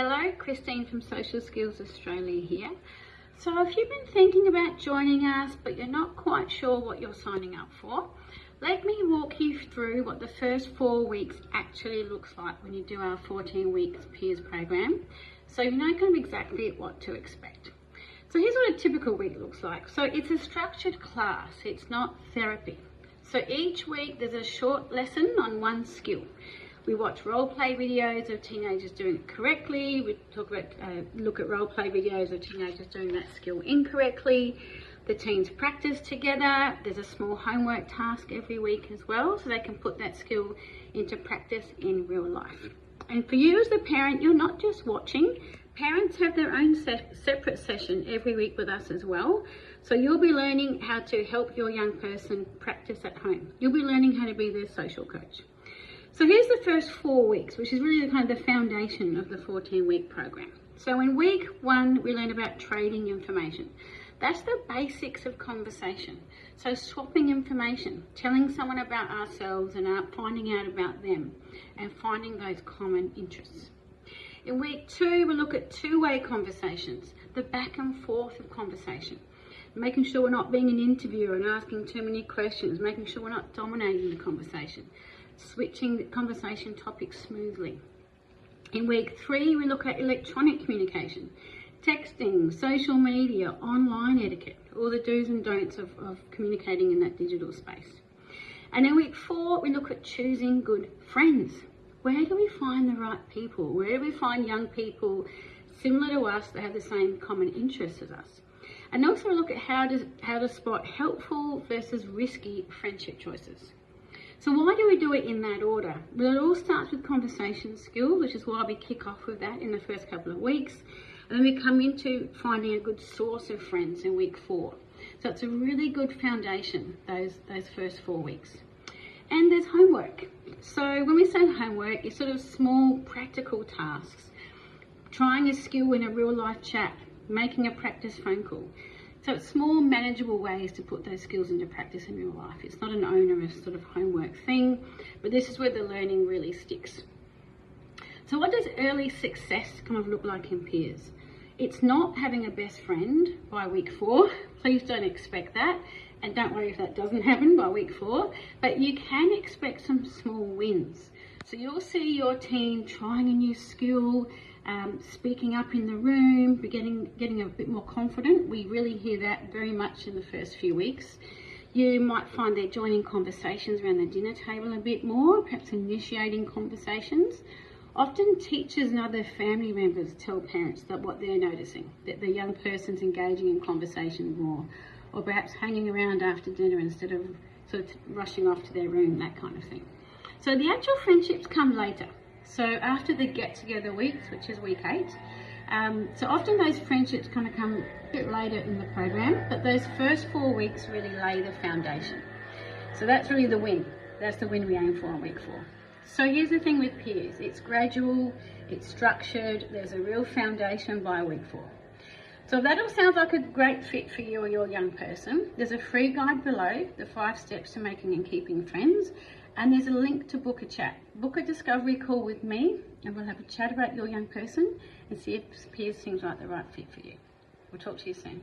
Hello, Christine from Social Skills Australia here. So if you've been thinking about joining us but you're not quite sure what you're signing up for, let me walk you through what the first 4 weeks actually looks like when you do our 14 weeks peers program, so you know kind of exactly what to expect. So here's what a typical week looks like. So it's a structured class, it's not therapy. So each week there's a short lesson on one skill. We watch role play videos of teenagers doing it correctly. We look at role play videos of teenagers doing that skill incorrectly. The teens practice together. There's a small homework task every week as well, so they can put that skill into practice in real life. And for you as the parent, you're not just watching. Parents have their own separate session every week with us as well. So you'll be learning how to help your young person practice at home. You'll be learning how to be their social coach. So here's the first 4 weeks, which is really kind of the foundation of the 14-week program. So in week 1, we learn about trading information. That's the basics of conversation. So swapping information, telling someone about ourselves and finding out about them, and finding those common interests. In week 2, we look at two-way conversations, the back and forth of conversation, making sure we're not being an interviewer and asking too many questions, making sure we're not dominating the conversation, switching the conversation topics smoothly. In week 3, we look at electronic communication, texting, social media, online etiquette, all the do's and don'ts of communicating in that digital space. And in week 4, we look at choosing good friends. Where do we find the right people? Where do we find young people similar to us that have the same common interests as us? And also look at how to spot helpful versus risky friendship choices. So why do we do it in that order? Well, it all starts with conversation skills, which is why we kick off with that in the first couple of weeks. And then we come into finding a good source of friends in week 4. So it's a really good foundation, those first 4 weeks. And there's homework. So when we say homework, it's sort of small practical tasks. Trying a skill in a real life chat, making a practice phone call. So it's small, manageable ways to put those skills into practice in real life. It's not an onerous sort of homework thing, but this is where the learning really sticks. So what does early success kind of look like in peers? It's not having a best friend by week 4. Please don't expect that. And don't worry if that doesn't happen by week 4. But you can expect some small wins. So you'll see your teen trying a new skill, speaking up in the room, getting a bit more confident. We really hear that very much in the first few weeks. You might find they're joining conversations around the dinner table a bit more, perhaps initiating conversations. Often teachers and other family members tell parents that what they're noticing, that the young person's engaging in conversation more, or perhaps hanging around after dinner instead of sort of rushing off to their room, that kind of thing. So the actual friendships come later. So after the get-together weeks, which is week 8, so often those friendships kind of come a bit later in the program, but those first 4 weeks really lay the foundation. So that's really the win. That's the win we aim for on week 4. So here's the thing with peers. It's gradual, it's structured, there's a real foundation by week 4. So if that all sounds like a great fit for you or your young person, there's a free guide below, the 5 steps to making and keeping friends, and there's a link to book a chat. Book a discovery call with me, and we'll have a chat about your young person and see if peers seems like the right fit for you. We'll talk to you soon.